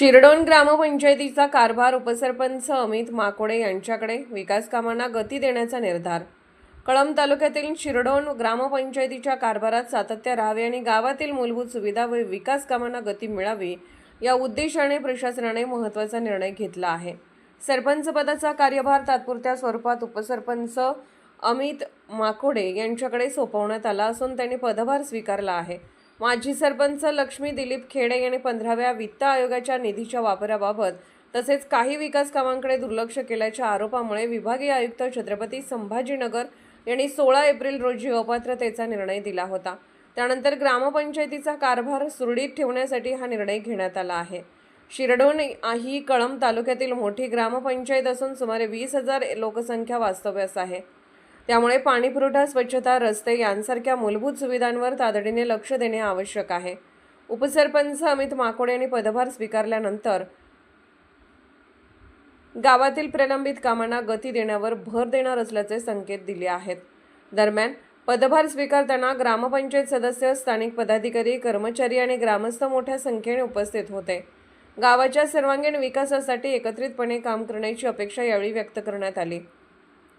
शिरडोन ग्रामपंचायतीचा कारभार उपसरपंच अमित माकोडे यांच्याकडे, विकास कामांना गती देण्याचा निर्धार। कळंब तालुक्यातील शिरडोन ग्रामपंचायतीच्या कारभारात सातत्य राहावे आणि गावातील मूलभूत सुविधा व विकास कामांना गती मिळावी या उद्देशाने प्रशासनाने महत्त्वाचा निर्णय घेतला आहे। सरपंच पदाचा कार्यभार तात्पुरत्या स्वरूपात उपसरपंच अमित माकोडे यांच्याकडे सोपवण्यात आला असून त्यांनी पदभार स्वीकारला आहे। माजी सरपंच लक्ष्मी दिलीप खेडे यांनी 15व्या वित्त आयोगाच्या निधीच्या वापराबाबत तसेच काही विकास कामांकडे दुर्लक्ष केल्याच्या आरोपामुळे विभागीय आयुक्त छत्रपती संभाजीनगर यांनी 16 एप्रिल रोजी अपात्रतेचा निर्णय दिला होता। त्यानंतर ग्रामपंचायतीचा कारभार सुरळीत ठेवण्यासाठी हा निर्णय घेण्यात आला आहे। शिरडोन ही कळंब तालुक्यातील मोठी ग्रामपंचायत असून सुमारे 20,000 लोकसंख्या वास्तव्यास आहे। त्यामुळे पाणीपुरवठा, स्वच्छता, रस्ते यांसारख्या मूलभूत सुविधांवर तातडीने लक्ष देणे आवश्यक आहे। उपसरपंच अमित माकोडे यांनी पदभार स्वीकारल्यानंतर गावातील प्रलंबित कामांना गती देण्यावर भर देणार असल्याचे संकेत दिले आहेत। दरम्यान पदभार स्वीकारताना ग्रामपंचायत सदस्य, स्थानिक पदाधिकारी, कर्मचारी आणि ग्रामस्थ मोठ्या संख्येने उपस्थित होते। गावाच्या सर्वांगीण विकासासाठी एकत्रितपणे काम करण्याची अपेक्षा यावेळी व्यक्त करण्यात आली।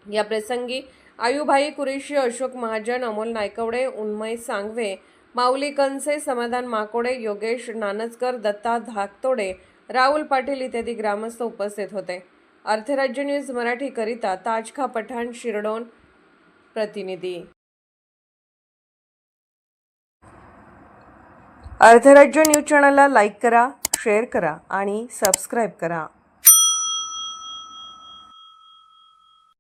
या प्रसंगी आयुभाई कुरेशी, अशोक महाजन, अमोल नायकवडे, उन्मय सांगवे, माऊली कंसे, समाधान माकोडे, योगेश नानचकर, दत्ता धाकतोडे, राहुल पाटील इत्यादी ग्रामस्थ उपस्थित होते। अर्थराज्य न्यूज मराठी करिता ताजखा पठाण, शिरडोन प्रतिनिधी। अर्थराज्य न्यूज चॅनलला लाईक करा, शेअर करा आणि सबस्क्राईब करा।